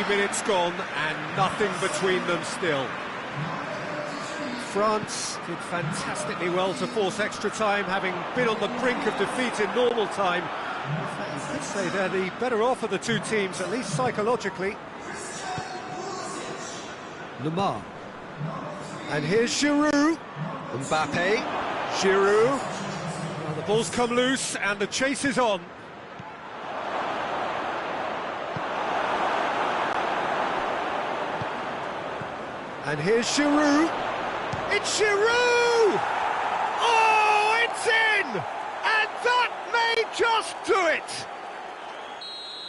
Minutes gone and nothing between them still. France did fantastically well to force extra time, having been on the brink of defeat in normal time. In fact, you could say they're the better off of the two teams, at least psychologically. Lemar. And here's Giroud. Mbappe. Giroud. Well, the ball's come loose and the chase is on. And here's Giroud. It's Giroud! Oh, it's in! And that may just do it!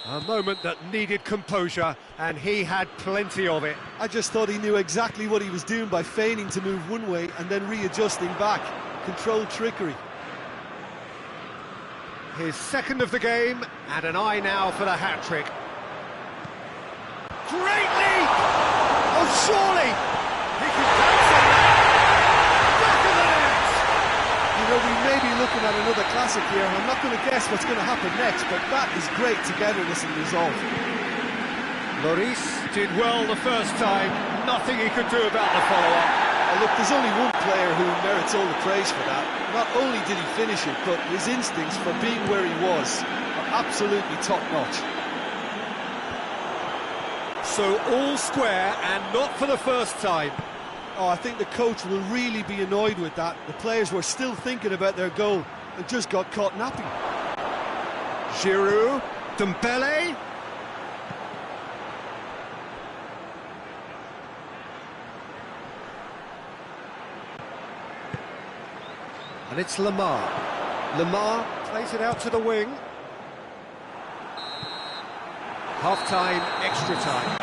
A moment that needed composure, and he had plenty of it. I just thought he knew exactly what he was doing by feigning to move one way and then readjusting back. Controlled trickery. His second of the game, and an eye now for the hat-trick. Great leap! Oh, surely! He can dance on that! Back of the net! You know, we may be looking at another classic here, and I'm not going to guess what's going to happen next, but that is great togetherness and resolve. Lloris did well the first time, nothing he could do about the follow-up. Look, there's only one player who merits all the praise for that. Not only did he finish it, but his instincts for being where he was are absolutely top-notch. So all square, and not for the first time. Oh, I think the coach will really be annoyed with that. The players were still thinking about their goal and just got caught napping. Giroud, Dembele. And it's Lemar. Lemar plays it out to the wing. Half-time, extra time.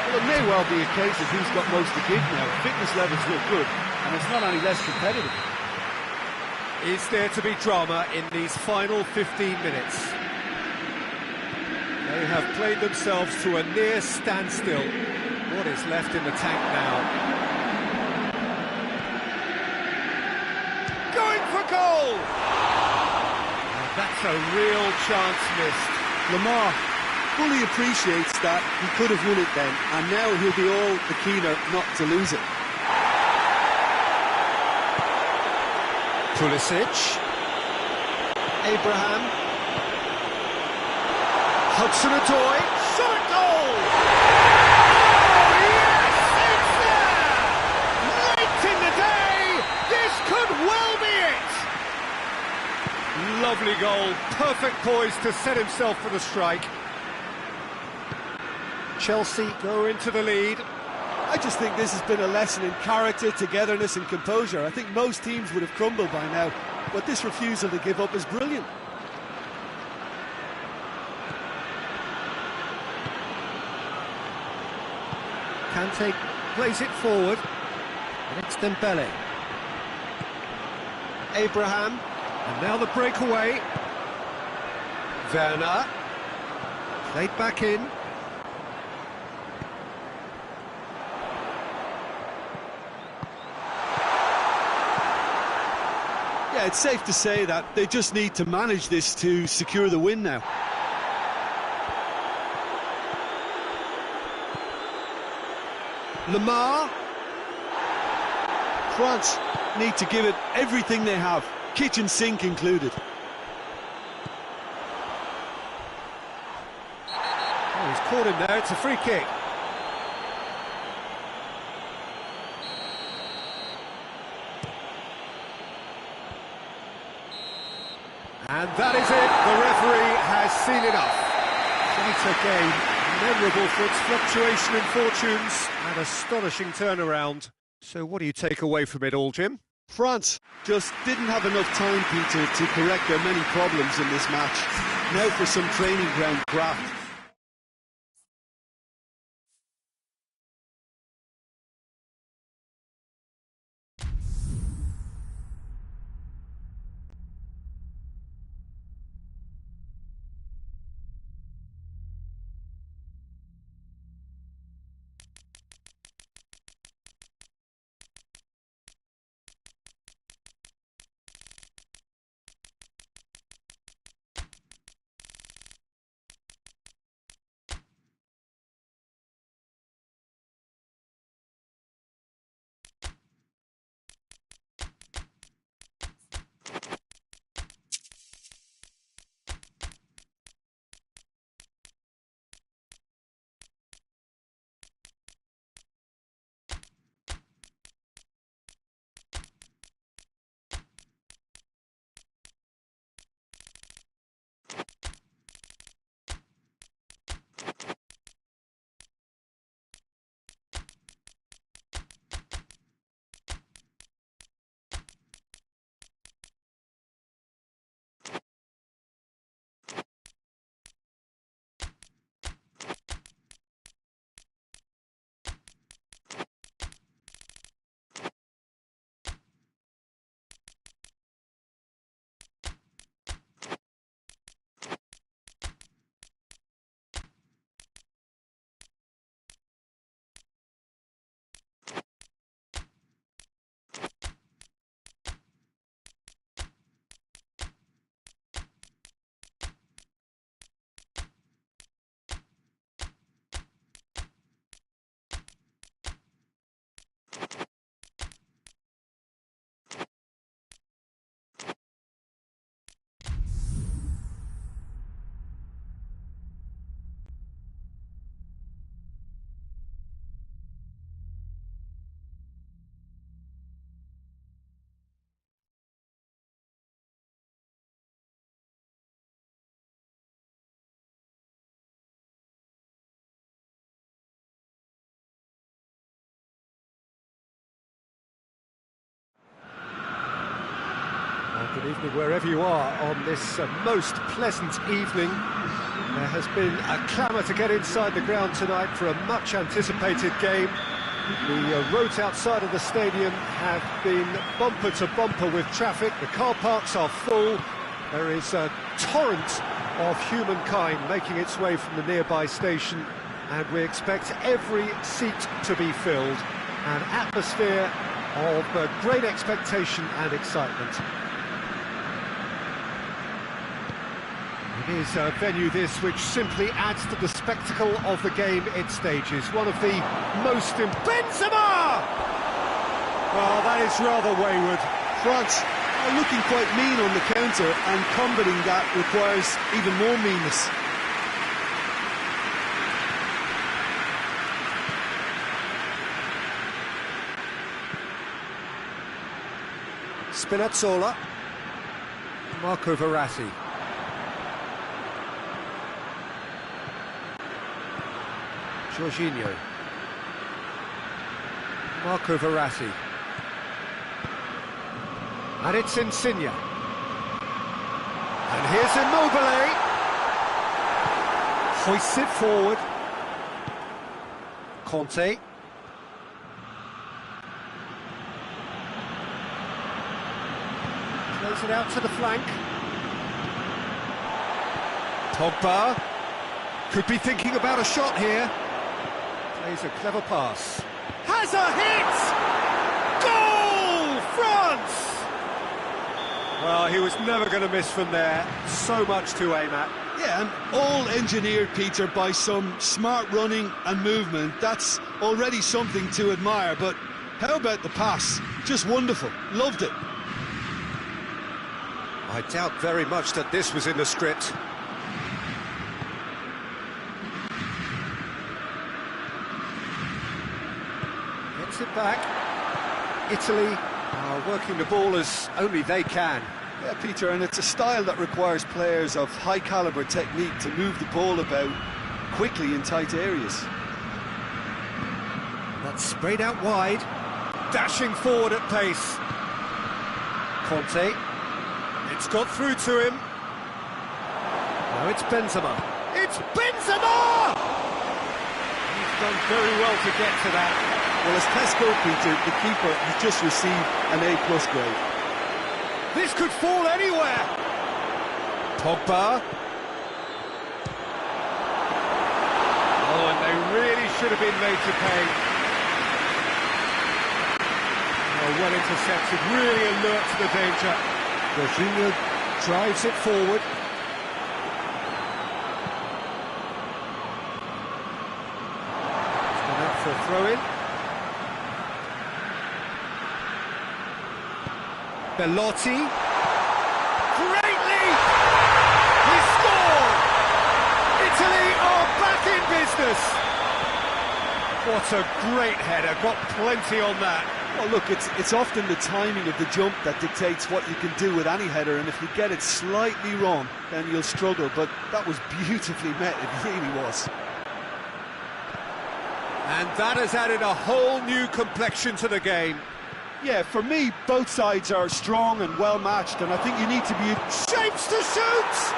Well, it may well be a case of who's got most to give now. Fitness levels look good, and it's not any less competitive. Is there to be drama in these final 15 minutes? They have played themselves to a near standstill. What is left in the tank now? Going for goal! And that's a real chance missed. Lemar fully appreciates that he could have won it then, and now he'll be all the keener not to lose it. Pulisic. Abraham. Hudson-Odoi. Shot at goal! Oh, yes! It's there! Late in the day! This could well be it! Lovely goal. Perfect poise to set himself for the strike. Chelsea go into the lead. I just think this has been a lesson in character, togetherness and composure. I think most teams would have crumbled by now, but this refusal to give up is brilliant. Kante plays it forward, and it's Dembele. Abraham, and now the breakaway. Werner, played back in. Yeah, it's safe to say that they just need to manage this to secure the win now. Lemar. France need to give it everything they have, kitchen sink included. Oh, he's caught him there, it's a free kick. And that is it, the referee has seen enough. Quite a game, memorable for its fluctuation in fortunes and astonishing turnaround. So what do you take away from it all, Jim? France just didn't have enough time, Peter, to correct their many problems in this match. Now for some training ground graft. evening, wherever you are, on this most pleasant evening. There has been a clamour to get inside the ground tonight for a much-anticipated game. The roads outside of the stadium have been bumper to bumper with traffic. The car parks are full. There is a torrent of humankind making its way from the nearby station, and we expect every seat to be filled. An atmosphere of great expectation and excitement. It is a venue this which simply adds to the spectacle of the game it stages. One of the most... Benzema! Well, that is rather wayward. France are looking quite mean on the counter, and combating that requires even more meanness. Spinazzola, Marco Verratti. Jorginho, Marco Verratti. And it's Insigne. And here's Immobile. Hoists it forward. Conte. Plays it out to the flank. Pogba could be thinking about a shot here. Plays a clever pass. Has a hit! Goal! France! Well, he was never going to miss from there. So much to aim at. Yeah, and all engineered, Peter, by some smart running and movement. That's already something to admire, but how about the pass? Just wonderful. Loved it. I doubt very much that this was in the script. Gets it back. Italy are working the ball as only they can. Yeah, Peter, and it's a style that requires players of high-caliber technique to move the ball about quickly in tight areas. That's sprayed out wide, dashing forward at pace. Conte. It's got through to him. Now it's Benzema. It's Benzema! He's done very well to get to that. Well, as tests go, Peter, the keeper has just received an A+ grade. This could fall anywhere. Pogba. Oh, and they really should have been made to pay. Oh, well intercepted, really alert to the danger. Jorginho drives it forward. It's gone out for a throw-in. Belotti. Great lead! He scored! Italy are back in business! What a great header, got plenty on that. Well, look, it's often the timing of the jump that dictates what you can do with any header, and if you get it slightly wrong, then you'll struggle, but that was beautifully met, it really was. And that has added a whole new complexion to the game. Yeah, for me, both sides are strong and well-matched, and I think you need to be... Shapes to shoot!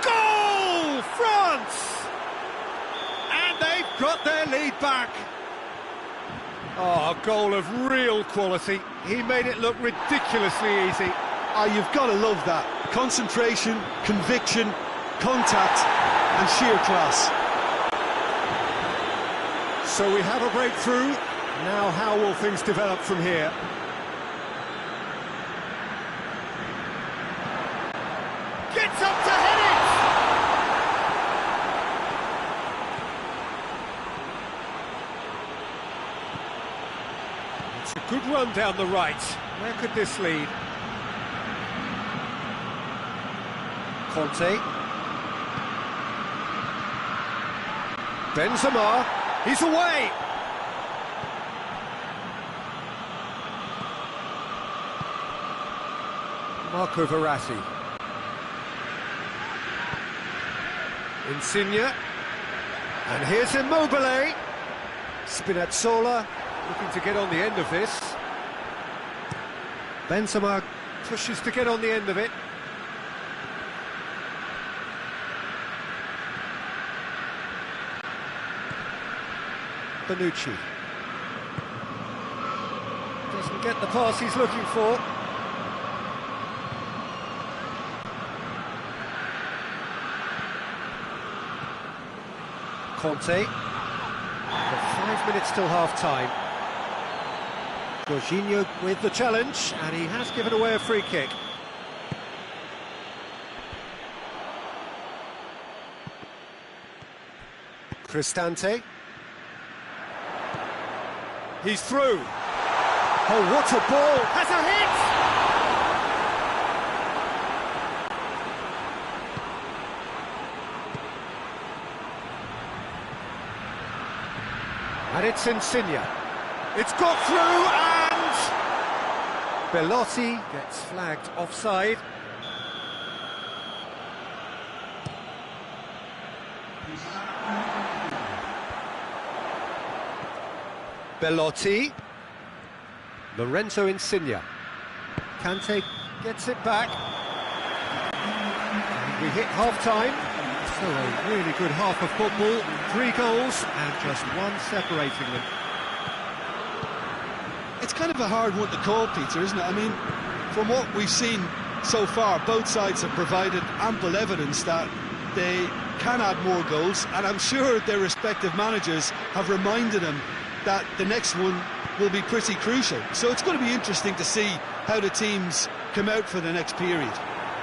Goal! France! And they've got their lead back. Oh, a goal of real quality. He made it look ridiculously easy. Ah, you've got to love that. Concentration, conviction, contact, and sheer class. So we have a breakthrough. Now how will things develop from here? Gets up to head it! It's a good run down the right. Where could this lead? Conte. Benzema. He's away! Marco Verratti. Insigne. And here's Immobile. Spinazzola looking to get on the end of this. Benzema pushes to get on the end of it. Bonucci. Doesn't get the pass he's looking for. Conte. 5 minutes till half-time. Jorginho with the challenge, and he has given away a free kick. Cristante. He's through. Oh, what a ball! Has a hit! And it's Insigne. It's got through, and Belotti gets flagged offside. Belotti. Lorenzo Insigne. Kante gets it back. And we hit half-time. So a really good half of football. 3 goals and just one separating them. It's kind of a hard one to call, Peter, isn't it? I mean, from what we've seen so far, both sides have provided ample evidence that they can add more goals, and I'm sure their respective managers have reminded them that the next one will be pretty crucial. So it's going to be interesting to see how the teams come out for the next period.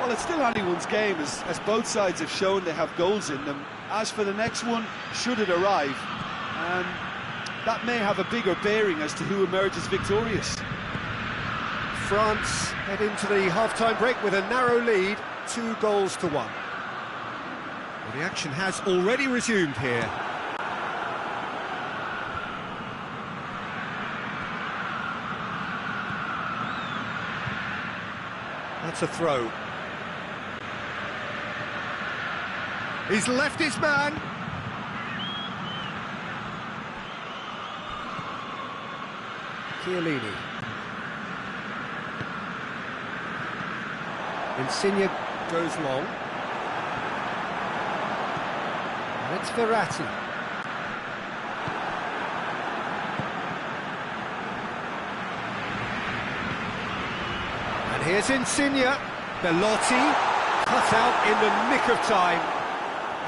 Well, it's still anyone's game, as both sides have shown they have goals in them. As for the next one, should it arrive, that may have a bigger bearing as to who emerges victorious. France head into the half-time break with a narrow lead, 2 goals to 1. Well, the action has already resumed here. That's a throw. He's left his man. Chiellini. Insigne goes long. And it's Verratti. And here's Insigne. Belotti cut out in the nick of time.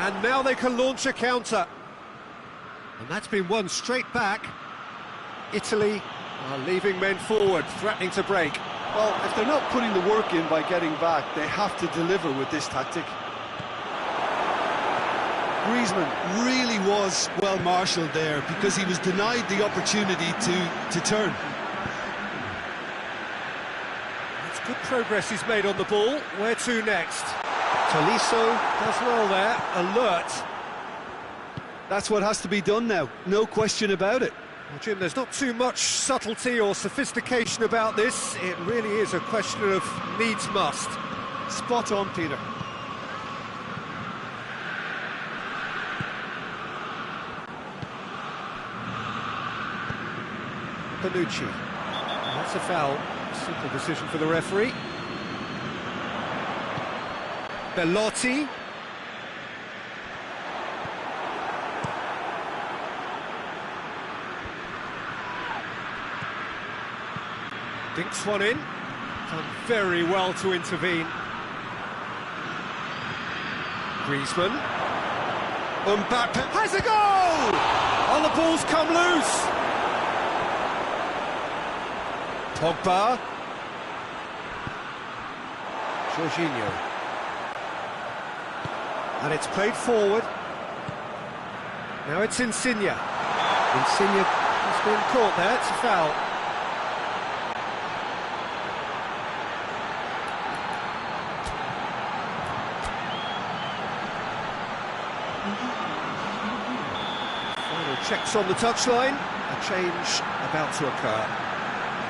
And now they can launch a counter. And that's been won straight back. Italy are leaving men forward, threatening to break. Well, if they're not putting the work in by getting back, they have to deliver with this tactic. Griezmann really was well marshalled there because he was denied the opportunity to turn. That's good progress he's made on the ball. Where to next? Tolisso does well there, alert. That's what has to be done now, no question about it. Well, Jim, there's not too much subtlety or sophistication about this. It really is a question of needs must. Spot on, Peter. Bonucci. That's a foul. Simple decision for the referee. Belotti. Dinks one in. Done very well to intervene. Griezmann. Mbappe has a goal! Oh, the ball's come loose. Pogba. Jorginho. And it's played forward. Now it's Insigne. Insigne has been caught there, it's a foul. Final checks on the touchline. A change about to occur.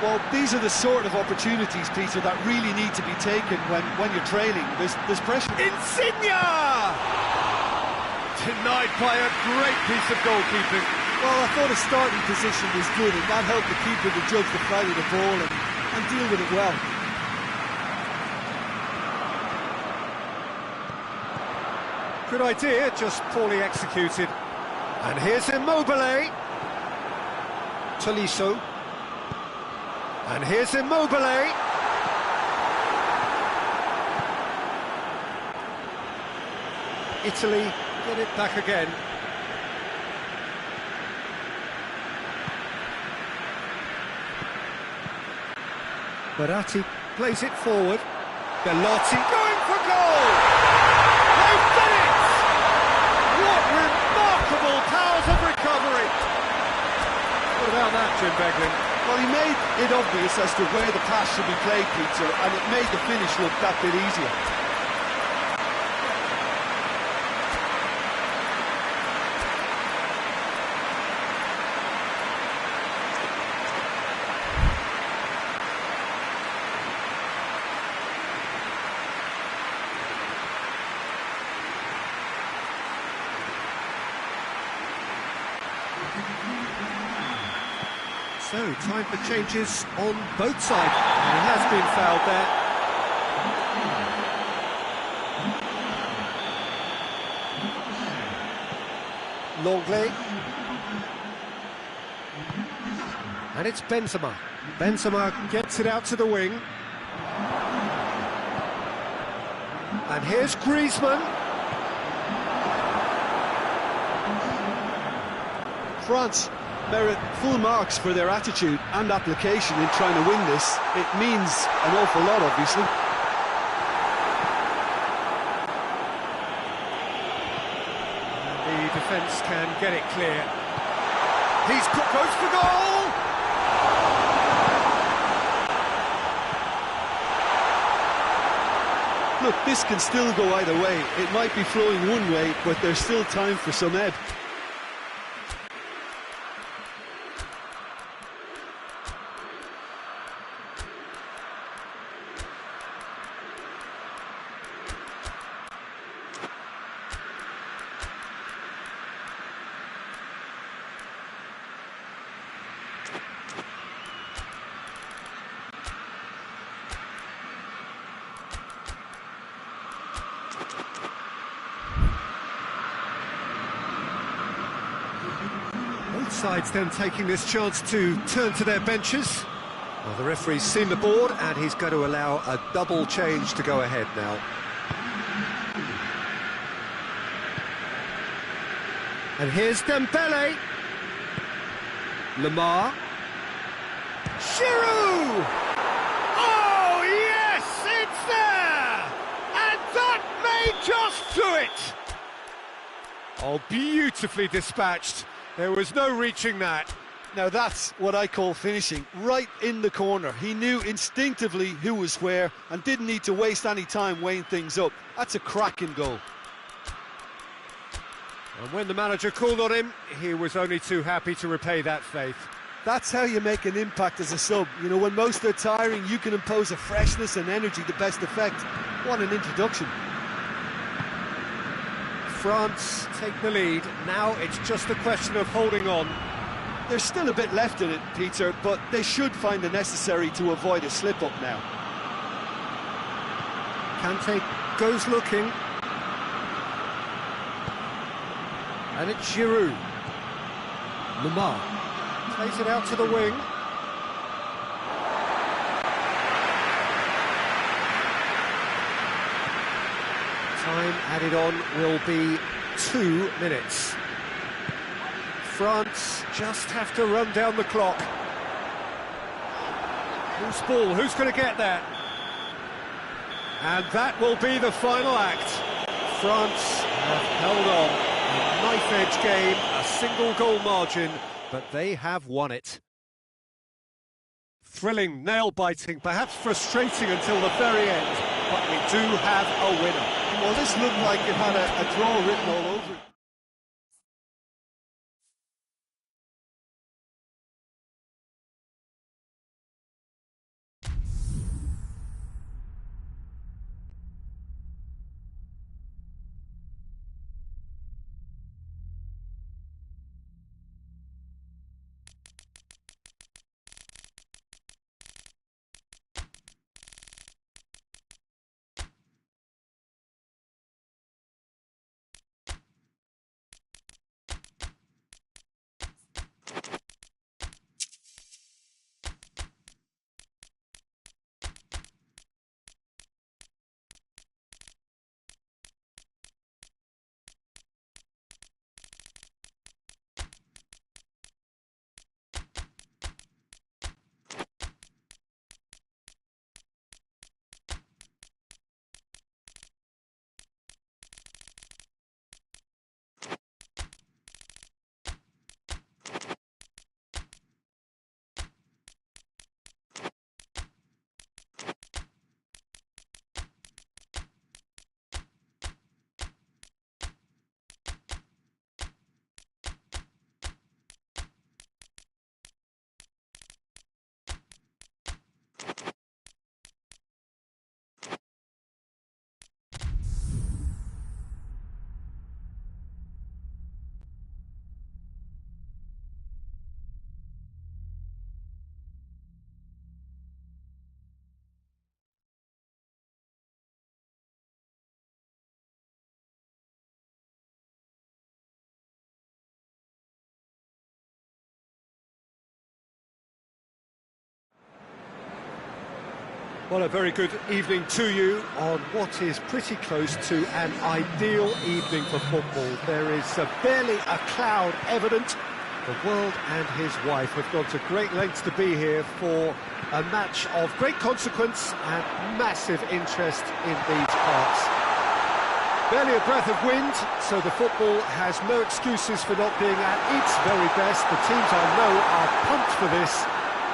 Well, these are the sort of opportunities, Peter, that really need to be taken when you're trailing. There's pressure. Insigne! Denied by a great piece of goalkeeping. Well, I thought his starting position was good, and that helped the keeper to judge the flight of the ball and deal with it well. Good idea, just poorly executed. And here's Immobile. Tolisso. And here's Immobile. Italy get it back again. Baratti plays it forward. Belotti going for goal! They've done it! What remarkable powers of recovery! What about that, Jim Beglin? Well, he made it obvious as to where the pass should be played, Peter, and it made the finish look that bit easier. So, time for changes on both sides. And he has been fouled there. Longley. And it's Benzema. Benzema gets it out to the wing. And here's Griezmann. France merit full marks for their attitude and application in trying to win this. It means an awful lot, obviously. And the defence can get it clear. Goes for goal! Look, this can still go either way. It might be flowing one way, but there's still time for some ebb. Both sides then taking this chance to turn to their benches. Well, the referee's seen the board and he's going to allow a double change to go ahead now. And here's Dembele. Lamar. Giroud! Oh, yes, it's there! And that may just do it! Oh, beautifully dispatched. There was no reaching that. Now that's what I call finishing, right in the corner. He knew instinctively who was where and didn't need to waste any time weighing things up. That's a cracking goal. And when the manager called on him, he was only too happy to repay that faith. That's how you make an impact as a sub. You know, when most are tiring, you can impose a freshness and energy to best effect. What an introduction. France take the lead. Now it's just a question of holding on. There's still a bit left in it, Peter, but they should find the necessary to avoid a slip-up now. Kante goes looking. And it's Giroud. Lamar plays it out to the wing. Time added on will be 2 minutes. France just have to run down the clock. Loose ball, who's going to get that? And that will be the final act. France have held on. A knife-edge game, a single goal margin, but they have won it. Thrilling, nail-biting, perhaps frustrating until the very end, but we do have a winner. Well, this looked like it had a draw written all over it. Well, a very good evening to you on what is pretty close to an ideal evening for football. There is barely a cloud evident. The world and his wife have gone to great lengths to be here for a match of great consequence and massive interest in these parts. Barely a breath of wind, so the football has no excuses for not being at its very best. The teams I know are pumped for this.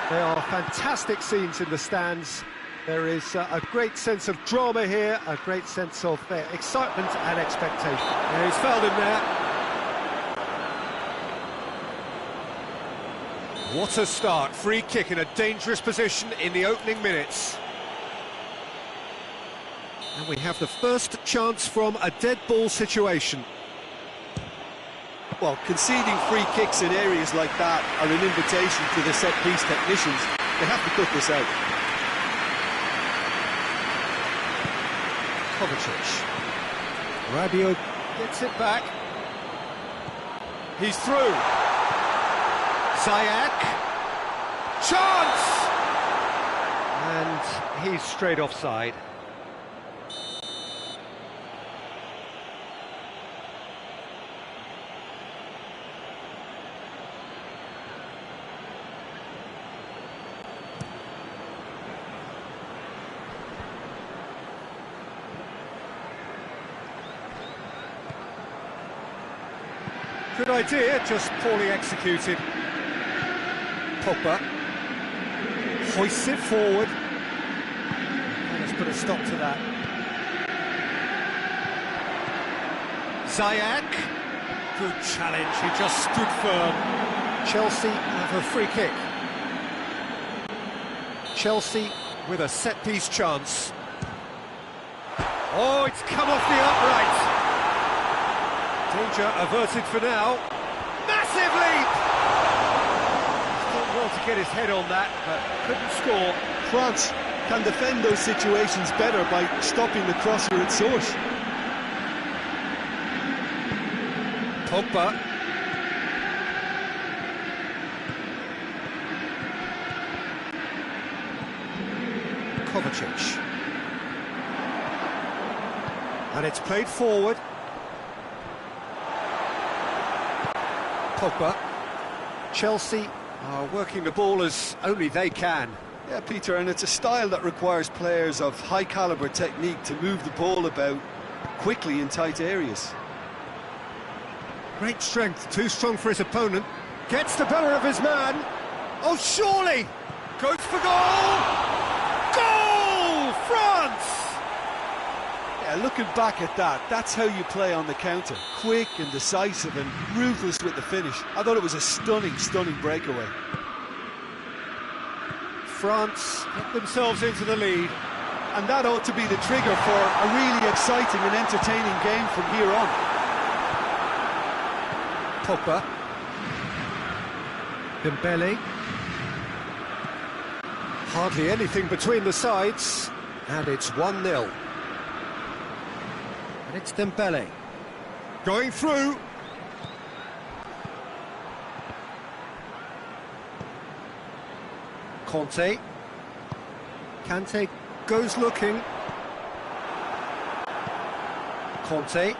There are fantastic scenes in the stands. There is a great sense of drama here, a great sense of excitement and expectation. Yeah, he's fouled him there. What a start. Free kick in a dangerous position in the opening minutes. And we have the first chance from a dead ball situation. Well, conceding free kicks in areas like that are an invitation to the set-piece technicians. They have to cut this out. Kovacic. Rabiot gets it back. He's through. Ziyech. Chance! And he's straight offside. Good idea, just poorly executed. Pogba hoists it forward. And let's put a stop to that. Ziyech. Good challenge, he just stood firm. Chelsea have a free kick. Chelsea with a set-piece chance. Oh, it's come off the upright. Danger averted for now. Massive leap! Did well to get his head on that, but couldn't score. France can defend those situations better by stopping the crosser at source. Pogba. Kovacic. And it's played forward. Pogba. Chelsea are working the ball as only they can. Yeah, Peter, and it's a style that requires players of high-caliber technique to move the ball about quickly in tight areas. Great strength, too strong for his opponent. Gets the better of his man. Oh, surely! Goes for goal! Goal! France! Yeah, looking back at that, that's how you play on the counter. Quick and decisive and ruthless with the finish. I thought it was a stunning, stunning breakaway. France get themselves into the lead. And that ought to be the trigger for a really exciting and entertaining game from here on. Pogba. Dembele. Hardly anything between the sides. And it's 1-0. And it's Dembele. Going through. Conte. Kante goes looking. Conte.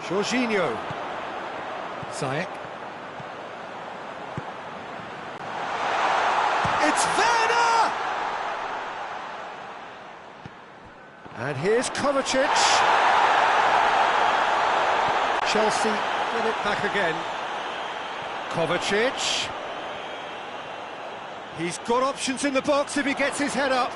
Jorginho. Ziyech. It's Werner! And here's Kovacic. Chelsea get it back again. Kovacic. He's got options in the box if he gets his head up.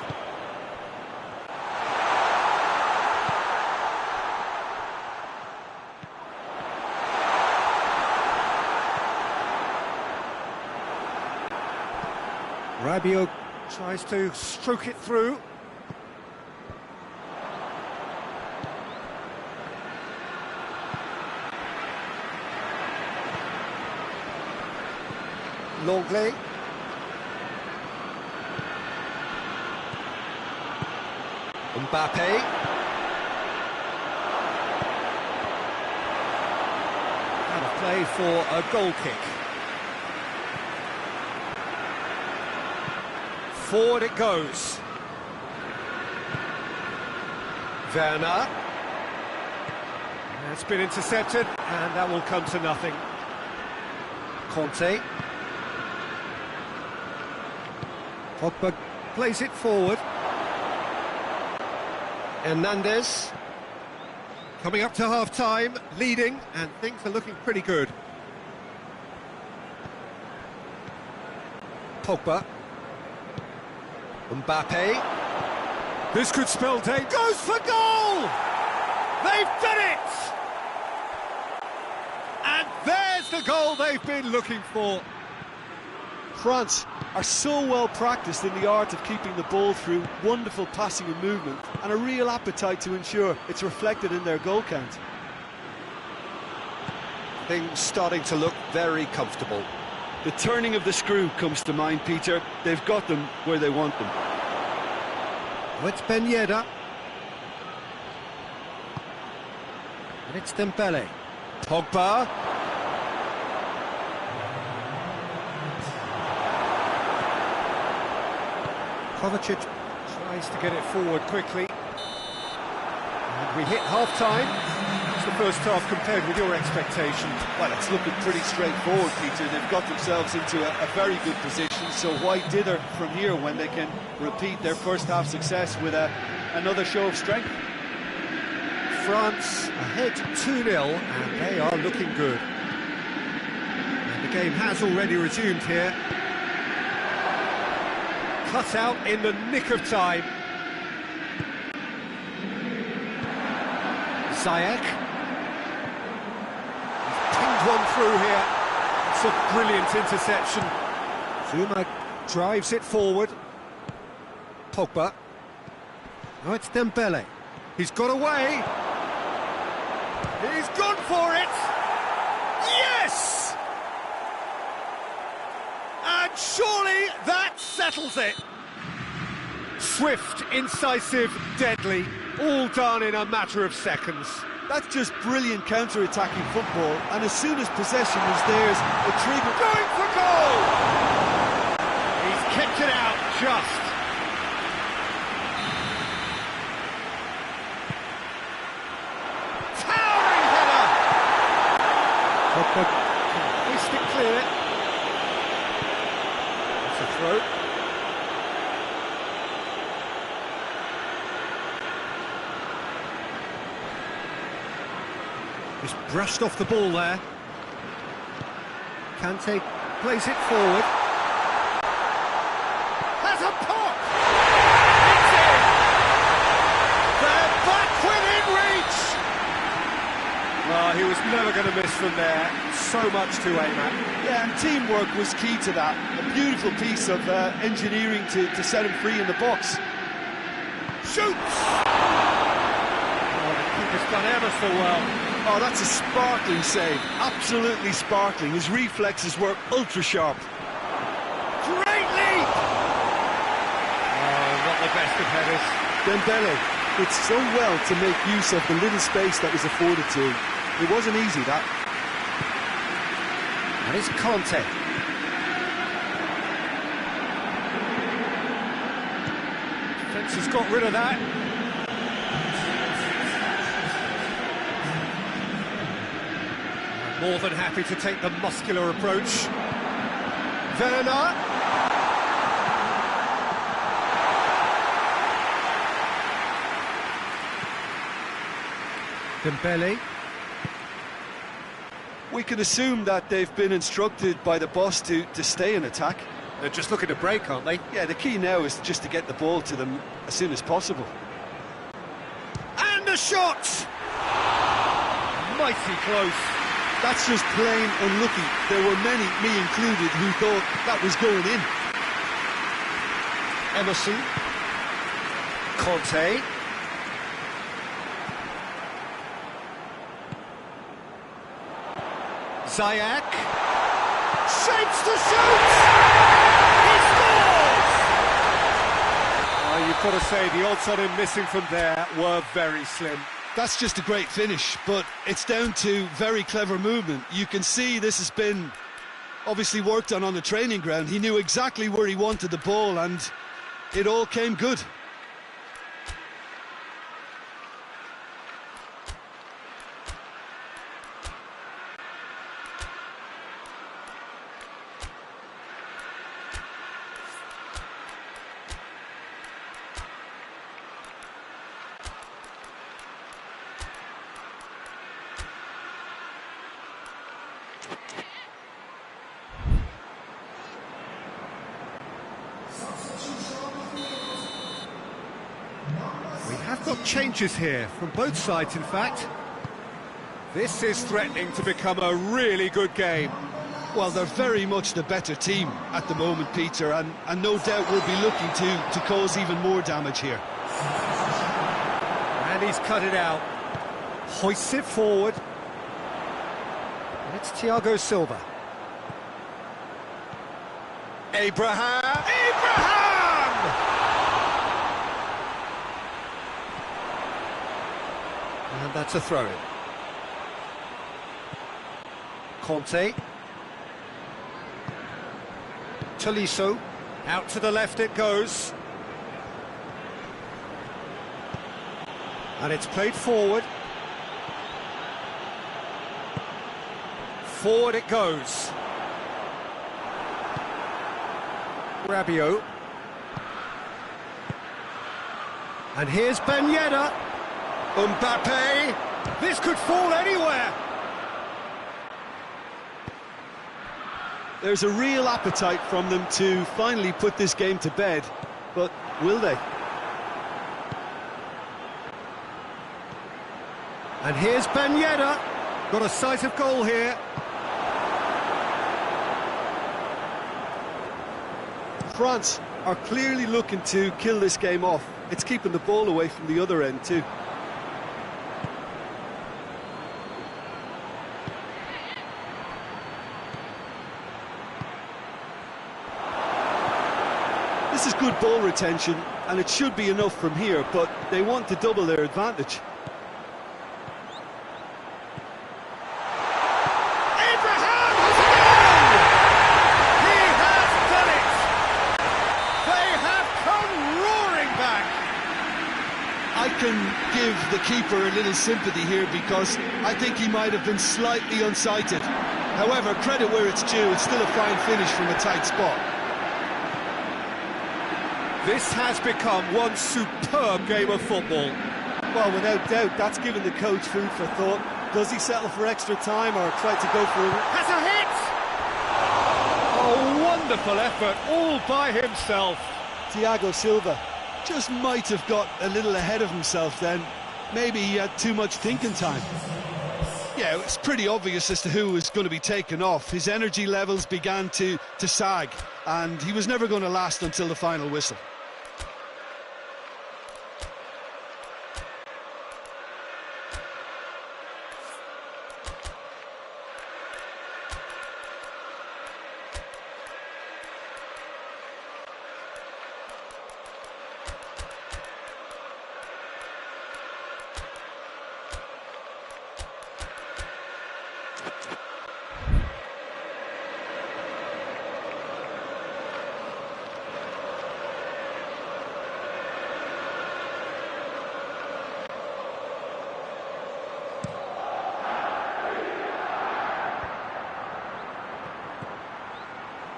Rabiot tries to stroke it through. Longley. Mbappe. Out of play for a goal kick. Forward it goes. Werner. That's been intercepted, and that will come to nothing. Conte. Pogba plays it forward. Hernandez. Coming up to half-time, leading, and things are looking pretty good. Pogba. Mbappe. This could spell danger. Goes for goal! They've done it! And there's the goal they've been looking for. France are so well practiced in the art of keeping the ball through wonderful passing and movement, and a real appetite to ensure it's reflected in their goal count. Things starting to look very comfortable. The turning of the screw comes to mind, Peter. They've got them where they want them. Oh, it's Ben Yedder. And it's Dembele. Pogba. Kovacic tries to get it forward quickly. And we hit half-time. It's the first half compared with your expectations. Well, it's looking pretty straightforward, Peter. They've got themselves into a very good position, so why dither from here when they can repeat their first half success with another show of strength? France ahead 2-0, and they are looking good. And the game has already resumed here. Cut out in the nick of time. Ziyech. He's pinged one through here. It's a brilliant interception. Zuma drives it forward. Pogba. Oh, it's Dembele. He's got away. He's gone for it. Yes! And surely that settles it. Swift, incisive, deadly, all done in a matter of seconds. That's just brilliant counter-attacking football, and as soon as possession was theirs, the trigger... Going for goal! He's kept it out just. Towering header! Pogba can hoist it clear. It's a throw. Just brushed off the ball there. Kante plays it forward. Has a pop! It's in! They're back within reach! Well, he was never going to miss from there. So much to aim at. Yeah, and teamwork was key to that. A beautiful piece of engineering to set him free in the box. Shoots! Oh, the keeper's done ever so well. Oh, that's a sparkling save. Absolutely sparkling. His reflexes were ultra-sharp. Great leap! Oh, not the best of headers. Dembele did so well to make use of the little space that was afforded to him. It wasn't easy, that. And it's Conte. Defence has got rid of that. More than happy to take the muscular approach. Werner. Dembele. We can assume that they've been instructed by the boss to stay in attack. They're just looking to break, aren't they? Yeah, the key now is just to get the ball to them as soon as possible. And a shot! Mighty close. That's just plain unlucky. There were many, me included, who thought that was going in. Emerson. Conte. Ziyech. Shapes to shoot! He scores! You've got to say, the odds on him missing from there were very slim. That's just a great finish, but it's down to very clever movement. You can see this has been obviously worked on the training ground. He knew exactly where he wanted the ball, and it all came good. We have got changes here, from both sides in fact. This is threatening to become a really good game. Well, they're very much the better team at the moment, Peter, and no doubt will be looking to cause even more damage here. And he's cut it out. Hoists it forward. And it's Thiago Silva. Abraham! And that's a throw-in. Conte. Tolisso. Out to the left it goes. And it's played forward. Forward it goes. Rabiot. And here's Ben Yedder. Mbappe. This could fall anywhere. There's a real appetite from them to finally put this game to bed, but will they? And here's Ben Yedder. Got a sight of goal here. France are clearly looking to kill this game off. It's keeping the ball away from the other end too. This is good ball retention, and it should be enough from here, but they want to double their advantage. Abraham has a goal! He has done it! They have come roaring back! I can give the keeper a little sympathy here because I think he might have been slightly unsighted. However, credit where it's due, it's still a fine finish from a tight spot. This has become one superb game of football. Well, without doubt, that's given the coach food for thought. Does he settle for extra time or try to go for it? Has a hit! A wonderful effort, all by himself. Thiago Silva. Just might have got a little ahead of himself then. Maybe he had too much thinking time. Yeah, it's pretty obvious as to who was going to be taken off. His energy levels began to sag, and he was never going to last until the final whistle.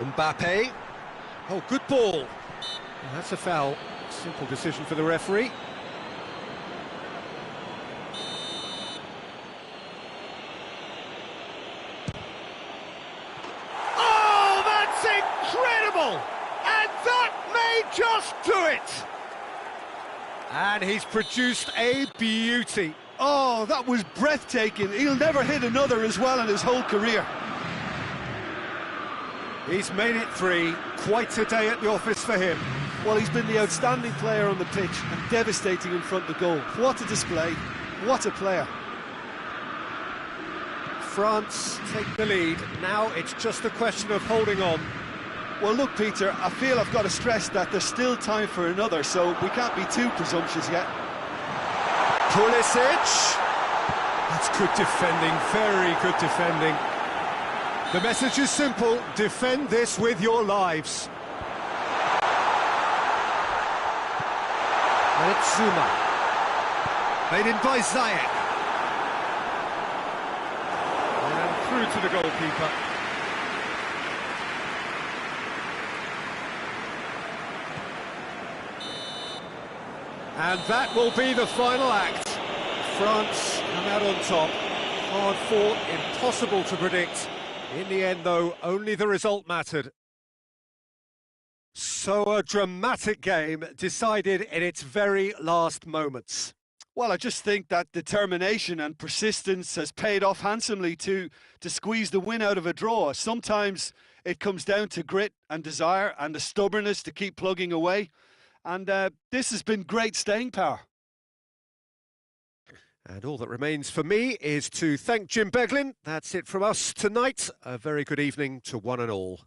Mbappe. Oh, good ball. Well, that's a foul. Simple decision for the referee. Oh, that's incredible! And that may just do it! And he's produced a beauty. Oh, that was breathtaking. He'll never hit another as well in his whole career. He's made it three. Quite a day at the office for him. Well, he's been the outstanding player on the pitch and devastating in front of goal. What a display. What a player. France take the lead. Now it's just a question of holding on. Well, look, Peter, I feel I've got to stress that there's still time for another, so we can't be too presumptuous yet. Pulisic. That's good defending, very good defending. The message is simple, defend this with your lives. And it's Zuma. Played in by Ziyech. And through to the goalkeeper. And that will be the final act. France come out on top. Hard fought, impossible to predict. In the end, though, only the result mattered. So a dramatic game decided in its very last moments. Well, I just think that determination and persistence has paid off handsomely to squeeze the win out of a draw. Sometimes it comes down to grit and desire and the stubbornness to keep plugging away. And this has been great staying power. And all that remains for me is to thank Jim Beglin. That's it from us tonight. A very good evening to one and all.